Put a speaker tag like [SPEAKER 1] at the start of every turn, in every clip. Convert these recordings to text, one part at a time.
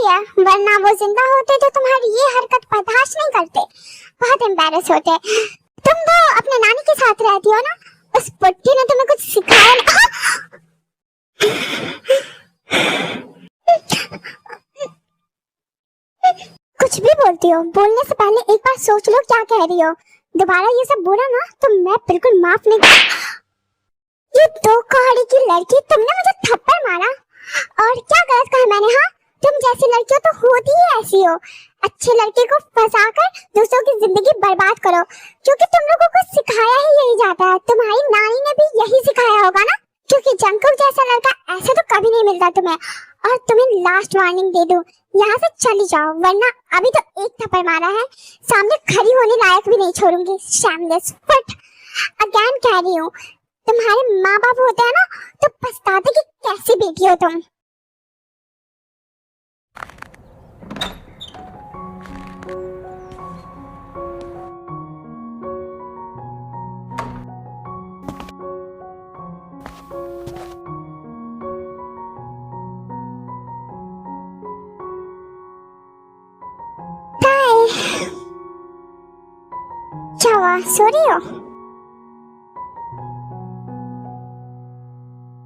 [SPEAKER 1] है, वरना वो जिंदा होते तो तुम्हारी ये हरकत बर्दाश्त नहीं करते। बहुत एम्बैरस होते। तुम तो अपने नानी के साथ रहती हो ना, उस पुट्टी ने तुम्हें कुछ सिखाया ना? कुछ भी बोलती हो, बोलने से पहले एक बार सोच लो क्या कह रही हो। दोबारा ये सब बोला ना तो मैं बिल्कुल माफ नहीं कर। ये दो कहाड़ी की लड़की, तुमने मुझे थप्पड़ मारा और क्या गलत कहा मैंने? हाँ, तुम जैसी लड़कियों तो होती ही ऐसी हो, अच्छे लड़के को फंसाकर दूसरों की जिंदगी बर्बाद करो, क्योंकि तुम लोगों को सिखाया ही यही जाता है। तुम्हारी नानी ने भी यही सिखाया होगा ना, क्योंकि जंकुक जैसा लड़का ऐसे तो कभी नहीं मिलता तुम्हें। और तुम्हें लास्ट वार्निंग दे दूं, यहाँ से चली जाओ, वरना अभी तो एक थप्पड़ मारा है, सामने खड़ी होने लायक भी नहीं छोड़ूंगी। शामलेस फट। अगेन कह रही हूँ, तुम्हारे माँ बाप होते हैं ना तो पछताते कि कैसी बेटी हो तुम। क्या हुआ, सो रही हो?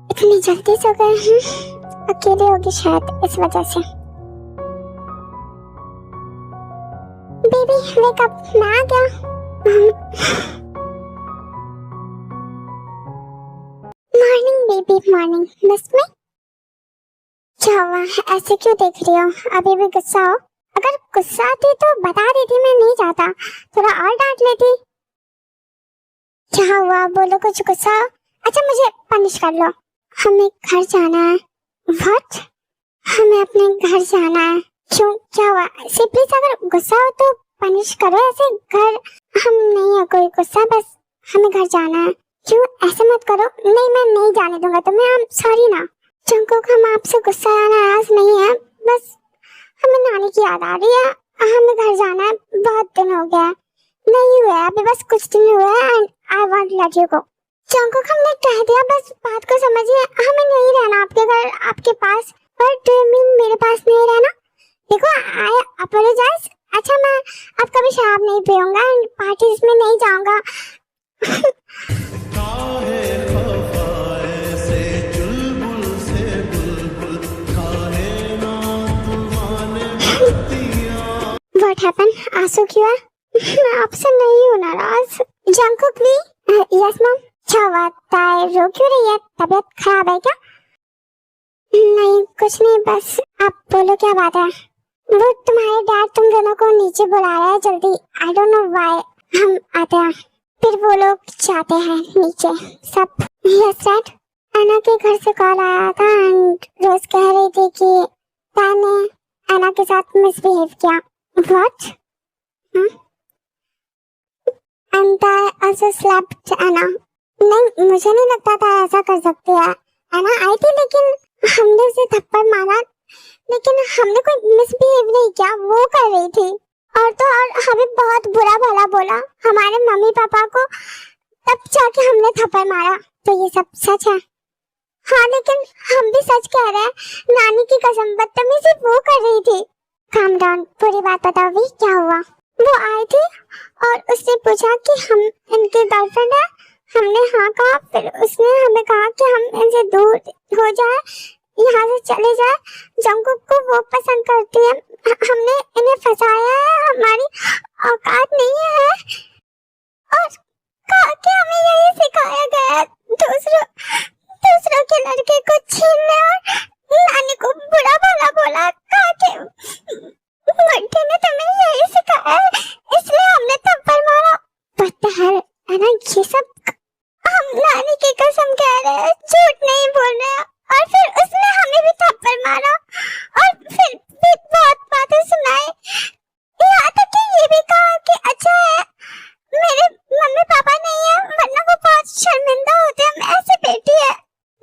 [SPEAKER 1] इतनी जल्दी सो गए हैं? अकेले होगी शायद, इस वजह से। बेबी वेक अप, मैं आ गया। Morning baby, morning. मिस मी? क्या हुआ, ऐसे क्यों देख रही हो? अभी भी गुस्सा हो? अगर गुस्सा आती तो बता देती, मैं नहीं जाता, थोड़ा और डांट लेती। क्या हुआ, बोलो कुछ। गुस्सा? अच्छा मुझे पनिश कर लो। हमें घर जाना है। व्हाट? हमें अपने घर जाना है। क्यों, क्या हुआ? प्लीज अगर गुस्सा हो तो पनिश करो, ऐसे घर हम नहीं है कोई गुस्सा, बस हमें घर जाना है। क्यों, ऐसे मत करो। नहीं, मैं नहीं जाने दूंगा तुम्हें। आई एम सॉरी ना जंकुक, हम आपसे गुस्सा या नाराज नहीं है, बस हमें नानी की याद आ रही है। हमें घर जाना है, बहुत दिन हो गया। नहीं हुआ है अभी, बस कुछ दिन हुआ है and I want let you go. Jungkook हमने कह दिया, बस बात को समझिए। हमें नहीं रहना आपके घर, आपके पास। पर डू यू मीन मेरे पास नहीं रहना? देखो, आई अपोलोजाइज। अच्छा, मैं अब कभी शराब नहीं पीऊंगा एंड पार्टीज में नहीं जाऊंगा। What happened? आंसू क्यों है? मैं आपसे नहीं हूँ नाराज। जंकुक भी? Yes mom. क्या हुआ, ताई रो क्यों रही है? तबीयत खराब है क्या? नहीं कुछ नहीं, बस आप बोलो क्या बात है? वो तुम्हारे डैड तुम दोनों को नीचे बुला रहा है, जल्दी। I don't know why. हम आते हैं। फिर वो लोग जाते हैं नीचे सब। Yes dad. एना के घर से कॉल आया था एंड रोज कह रही थी कि ताई ने एना के साथ मिसबिहेव किया। व्हाट? एंड ताई आल्सो स्लैप्ड एना। नहीं, मुझे नहीं लगता था ऐसा कर सकती है। एना आई थी लेकिन हमने उसे थप्पड़ मारा, लेकिन हमने कोई मिसबिहेव नहीं किया, वो कर रही थी। और तो और हमें बहुत बुरा भला बोला हमारे मम्मी पापा को, तब जाके हमने थप्पड़ मारा। तो ये सब सच है? हाँ, लेकिन हम भी सच कह रहे हैं, नानी की कसम, बदतमीजी वो कर रही थी। काम डाउन, पूरी बात बताओ भी, क्या हुआ? वो आई थी और उसने पूछा कि हम इनके गर्लफ्रेंड है। हमने हाँ कहा, फिर उसने हमें कहा कि हम इनसे दूर हो जाए, यहाँ से चले जाए। जंकुक को वो पसंद करती है, हमने इन्हें फंसाया है, हमारी औकात नहीं है। और कहा कि हमें यही सिखाया गया है, दूसरों के लड़के को छीनने और नानी को बुरा भला बोला। कहा कि बंटे ने तुम्हें यही सिखाया है, इसलिए हमने थप्पड़ मारा। पता है ना, ये सब हम नानी की कसम कह रहे हैं, झूठ नहीं बोल रहे हैं। और फिर उसने हमें भी थप्पड़ मारा और फिर भी बहुत बातें सुनाई, यहाँ तक कि ये भी कहा कि अच्छा है मेरे मम्मी पापा नहीं है, वरना वो बहुत शर्मिंदा होते हैं, मैं ऐसी बेटी है।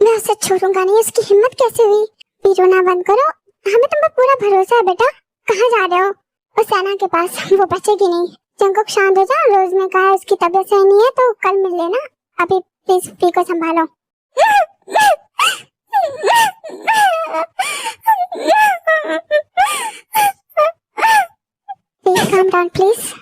[SPEAKER 1] मैं उसे छोड़ूंगा नहीं, उसकी हिम्मत कैसे हुई? रोना बंद करो, हमें तुम पर पूरा भरोसा है बेटा। कहाँ जा रहे हो? उस सेना के पास, वो बचेगी नहीं। जंकुक शांत हो जा, रोज ने कहा उसकी तबीयत सही नहीं है तो कल मिल लेना। अभी प्लीज फी को संभालो। calm down please.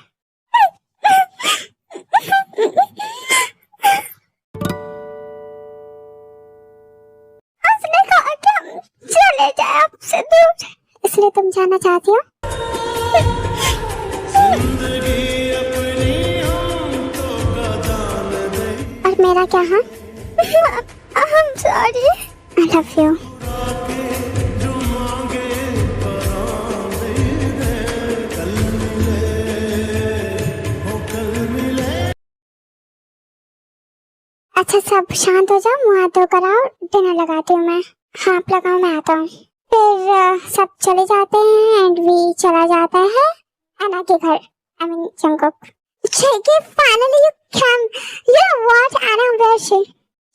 [SPEAKER 1] उसने कहा कि हम चले जाए आपसे दूर, इसलिए तुम जाना चाहती हो? और मेरा क्या? हाँ, I'm sorry. I love you. अच्छा सब शांत हो जाओ, मुँह हाथ धोकर आओ, डिनर लगाती हूँ मैं। हाँ आप लगाओ, मैं आता हूँ। फिर सब चले जाते हैं एंड वी चला जाता है एना के घर, I mean Jungkook. Cheeky, finally you come. You know what, Anna, where is she?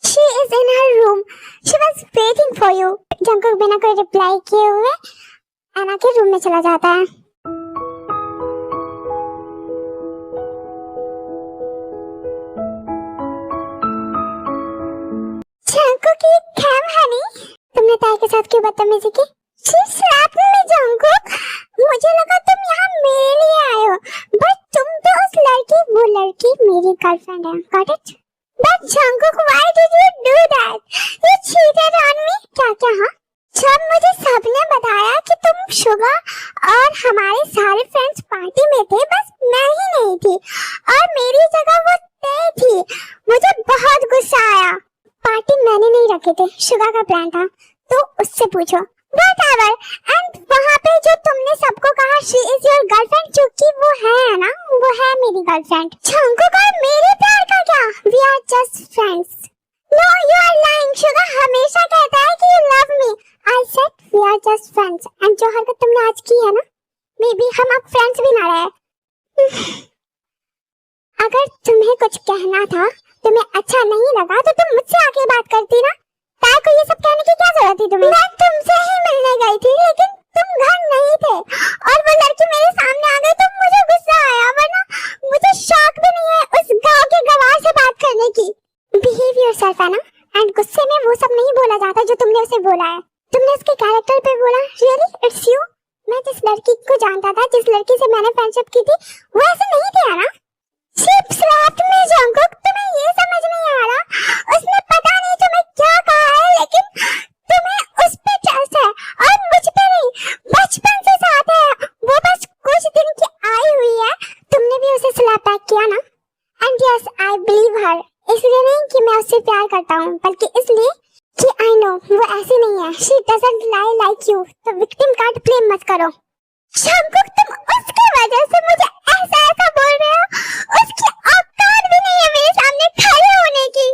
[SPEAKER 1] She is in her room. She was waiting for you. Jungkook बिना कोई रिप्लाई किए हुए एना के रूम में चला जाता है। जंगकुक कैम हनी, तुमने ताई के साथ क्यों बदतमीजी की? She slapped me, Jungkook. मुझे लगा तुम यहाँ मेरे लिए आए हो, बट तुम तो उस लड़की, वो लड़की मेरी गर्लफ्रेंड है। Got it? But Jungkook, why did you do that? You cheated on me. क्या? हाँ? जब मुझे सबने बताया कि तुम शुगा और हमारे सारे फ्रेंड्स पार्टी में थे, बस मैं ही नहीं थी और मेरी जगह वो ते थी, मुझे बहुत गुस्सा आया। पार्टी मैंने नहीं रखे थे, शुगा का प्लान था, तो उससे पूछो। Whatever. And वहाँ पे जो तुमने सबको कहा she is your girlfriend, चूंकि वो है ना, वो है मेरी गर्लफ्रेंड। जंगकुक और मेरे प्यार का क्या? We are just friends. No, you are lying. Suga हमेशा कहता है कि you love me. I said we are just friends. And जो हरकत तुमने आज की है ना, maybe हम अब friends भी ना रहे। अगर तुम्हें कुछ कहना था, तुम्हें अच्छा नहीं लगा तो तुम मुझसे आके बात करती ना। ताई को ये सब कहने की क्या जरूरत थी तुम्हें? मैं तुमसे ही मिलने गई थी, लेकिन तुम घर नहीं थे और वो लड़की मेरे सामने आ गई तो मुझे गुस्सा आया, वरना मुझे शौक भी नहीं है उस गांव के गवार से बात करने की। Behave yourself, है ना? एंड गुस्से में वो सब नहीं बोला जाता जो तुमने उसे बोला है। तुमने उसके कैरेक्टर पे बोला। Really? It's you? मैं जिस लड़की को जानता था, जिस लड़की से मैंने फ्रेंडशिप की थी, वो ऐसे नहीं थे, है ना? She slapped me, Jungkook. तुम्हें ये समझ नहीं आ रहा, उसने पता नहीं तुम्हें क्या कहा है, लेकिन तुम्हें उस पे ट्रस्ट है और मुझ पे नहीं। बचपन से साथ है, वो बस कुछ दिन की आई हुई है। तुमने भी उसे स्लैप बैक किया ना? एंड यस, आई बिलीव हर। इसलिए नहीं कि मैं उससे प्यार करता हूँ, बल्कि इसलिए कि आई नो वो ऐसी नहीं है। She doesn't lie like you. तो विक्टिम कार्ड प्ले मत करो। जंगकुक, तुम उसकी वजह से मुझे ऐसा बोल रहे हो? उसकी औकात भी नहीं है मेरे सामने खड़े होने की।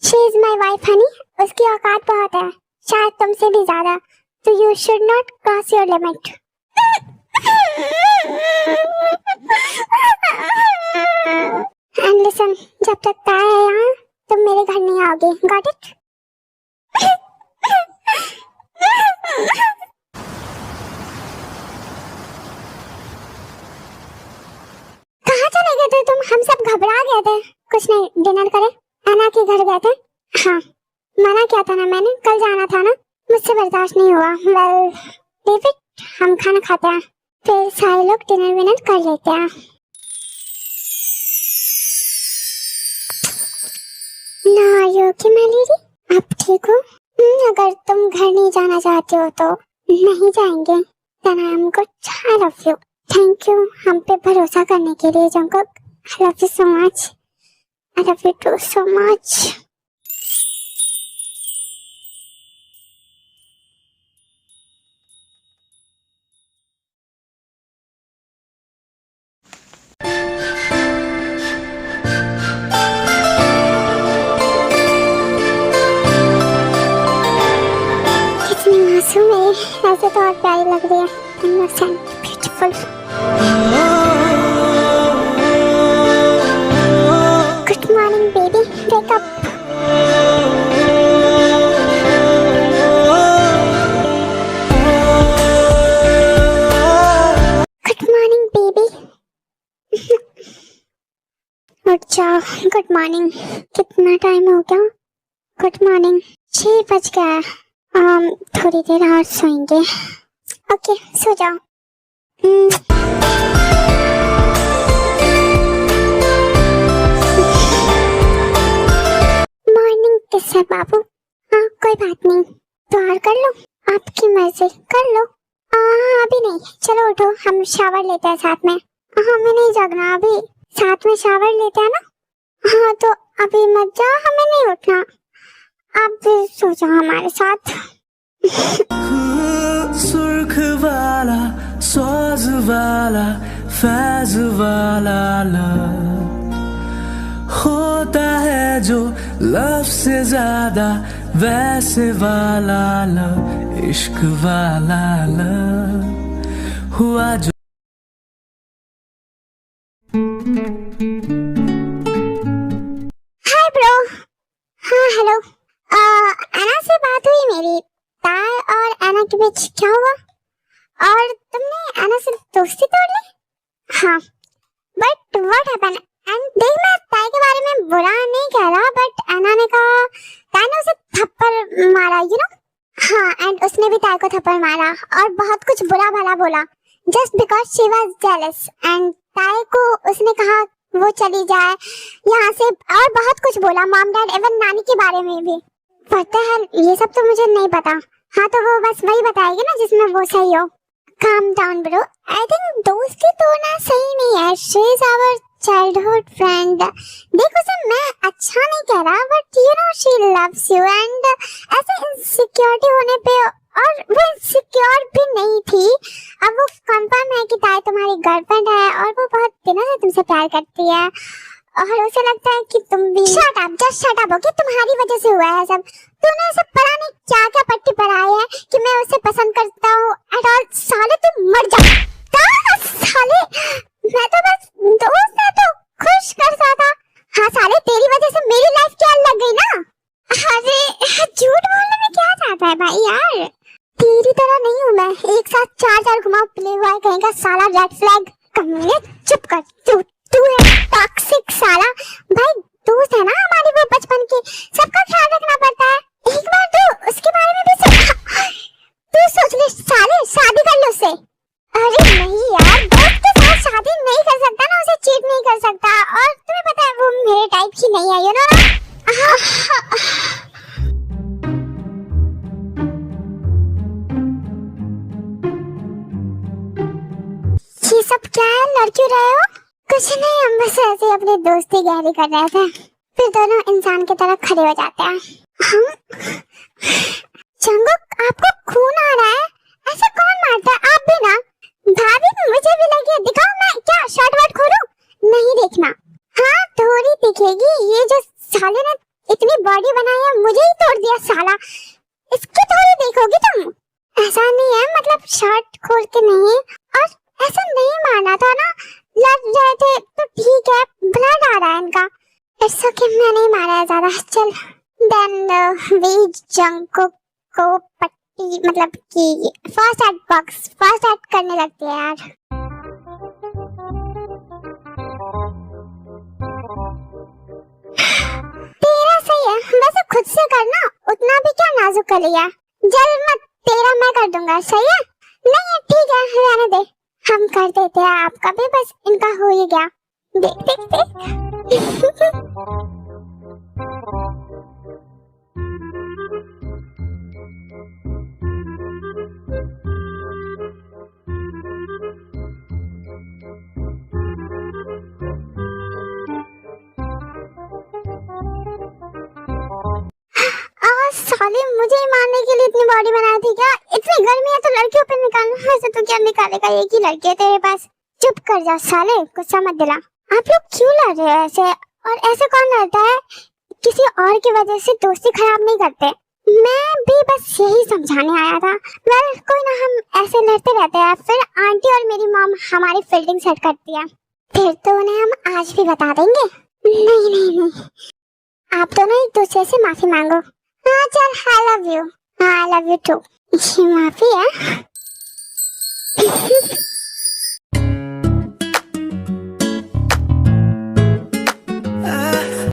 [SPEAKER 1] She is my wife, honey. उसकी औकात बहुत है, शायद तुमसे भी ज्यादा। So you should not cross your limit. And listen, जब तक ताई है यहाँ, तुम मेरे घर नहीं आओगे। Got it? कहाँ चले गए थे तुम? हम सब घबरा गए थे। कुछ नहीं, डिनर करे, एना के घर गए थे। हाँ, मना किया था ना मैंने, कल जाना था ना, मुझसे बर्दाश्त नहीं हुआ। वेल डेविड, हम खाना खाते हैं, फिर सारे लोग डिनर विनर कर लेते हैं। ना योगी मेरी, आप ठीक हो? अगर तुम घर नहीं जाना चाहते हो तो नहीं जाएंगे। Then I am good. I love you. Thank you हम पे भरोसा करने के लिए Jungkook. I love you so much. I love you too so much. ऐसे तो और प्यारी लग रही है, innocent, beautiful. Good morning, baby. Wake up. Good morning, baby. उठ जाओ। Good morning. कितना टाइम हो गया? Good morning. 6 बज गया। थोड़ी देर और सोएंगे। ओके, सो जाओ। किससे बाबू? हाँ कोई बात नहीं, तो और कर लो, आपकी मर्जी, कर लो। अभी नहीं, चलो उठो, हम शावर लेते हैं साथ में। हमें नहीं जगना अभी, साथ में शावर लेते हैं ना। हाँ तो अभी मत जाओ, हमें नहीं उठना, आप भी सो जाओ हमारे साथ।
[SPEAKER 2] सुर्ख वाला, सोज वाला, फैज वाला लव होता है जो लव से ज्यादा वैसे वाला लव, इश्क वाला लव हुआ जो।
[SPEAKER 1] Hi bro. हाँ हेलो। एना से बात हुई मेरी, ताय और एना के बीच क्या हुआ? और तुमने एना से दोस्ती तोड़ ली? हाँ, बट व्हाट हैपेंड? एंड देख, मैं ताय के बारे में बुरा नहीं कह रहा, बट एना ने कहा ताय ने उसे थप्पड़ मारा, यू नो। हाँ, एंड उसने भी ताय को थप्पड़ मारा और बहुत कुछ बुरा भला बोला, just because she was jealous. And ताय को उसने कहा वो चली जाए यहाँ से, और बहुत कुछ बोला, मॉम डैड इवन नानी के बारे में भी। पता है, ये सब तो मुझे नहीं पता। हाँ तो वो बस वही बताएगी ना जिसमें वो सही हो। Calm down bro, I think दोस्ती तोड़ना सही नहीं है। She is our childhood friend. देखो सर, मैं अच्छा नहीं कह रहा, but you know she loves you, and ऐसे इनसिक्योरिटी होने पे, और वो इनसिक्योर भी नहीं थी, अब वो कंफर्म है कि ताई तुम्हारी गर्लफ्रेंड है और वो बहुत दिनों से तुमसे प्यार करती है, और उसे लगता है कि तुम भी। Shut up, just shut up, okay? तुम्हारी वजह से हुआ है सब। तूने सब पढ़ा नहीं, क्या क्या पट्टी पढ़ाई है कि मैं उसे पसंद करता हूँ एट ऑल। साले तुम मर जा साले, मैं तो बस दोस्त है तो खुश करता था। हाँ साले, तेरी वजह से मेरी लाइफ क्या लग गई ना। अरे झूठ बोलने में क्या जाता है भाई यार, तेरी तरह नहीं हूँ मैं, एक साथ चार चार घुमाओ प्ले हुआ है कहीं का साला रेड फ्लैग। कमीने चुप कर, तू है टॉक्सिक साला। भाई दोस्त है ना हमारे, वो बचपन के, सबका ख्याल रखना पड़ता है। एक बार तो उसके बारे में भी तू सोच ले साले, शादी कर लो उससे। अरे नहीं यार, दोस्त के साथ शादी नहीं कर सकता ना, उसे चीट नहीं कर सकता, और तुम्हें पता है वो मेरे टाइप की नहीं है, यू नो ना। ये सब क्या है, लड़ क्यों रहे हो? कुछ नहीं, हम बस ऐसे अपनी दोस्ती गहरी कर रहे थे, फिर दोनों इंसान की तरह खड़े हो जाते हैं। हम जंगुक, आपको खून आ रहा है, ऐसे कौन मारता है? आप भी ना? भाभी मुझे भी लगी है, दिखाओ, मैं क्या शर्ट वर्ट खोलूं? नहीं देखना। हाँ थोड़ी दिखेगी, ये जो साले ने इतनी बॉडी बनाई है, मुझे ही तोड़ दिया साला, इसकी थोड़ी देखोगी तुम। ऐसा नहीं है, मतलब शर्ट खोल के नहीं, और ऐसा नहीं मारना था ना, लड़ रहे थे तो ठीक है, ब्लड आ रहा है इनका, इट्स ओके, मैं नहीं मारा है ज्यादा। चल देन वी जंगकुक को पट्टी, मतलब कि फर्स्ट एड करने लगते हैं यार। तेरा सही है, वैसे खुद से करना, उतना भी क्या नाजुक कर लिया, जल मत, तेरा मैं कर दूंगा, सही है? नहीं ठीक है, रहने दे, हम कर देते हैं आपका भी, बस इनका हो ही गया। देख देख देख साले, मुझे ही मारने के लिए इतनी बॉडी बनाई थी क्या? इतनी गर्मी है तो लड़कियों पे निकालना, वैसे तो क्या निकालेगा, एक ही लड़की है तेरे पास। चुप कर जा साले, गुस्सा मत दिला। आप लोग क्यों लड़ रहे हैं ऐसे? और ऐसे कौन लड़ता है? किसी और की वजह से दोस्ती खराब नहीं करते। मैं भी बस यही समझाने आया था। वेल कोई ना, हम ऐसे लड़ते रहते हैं, फिर आंटी और मेरी मॉम हमारी फील्डिंग सेट करती है, फिर तो उन्हें हम आज भी बता देंगे। नहीं नहीं नहीं, आप दोनों एक दूसरे से माफी मांगो। हाँ चल, I love you. I love you too. ये माफी है?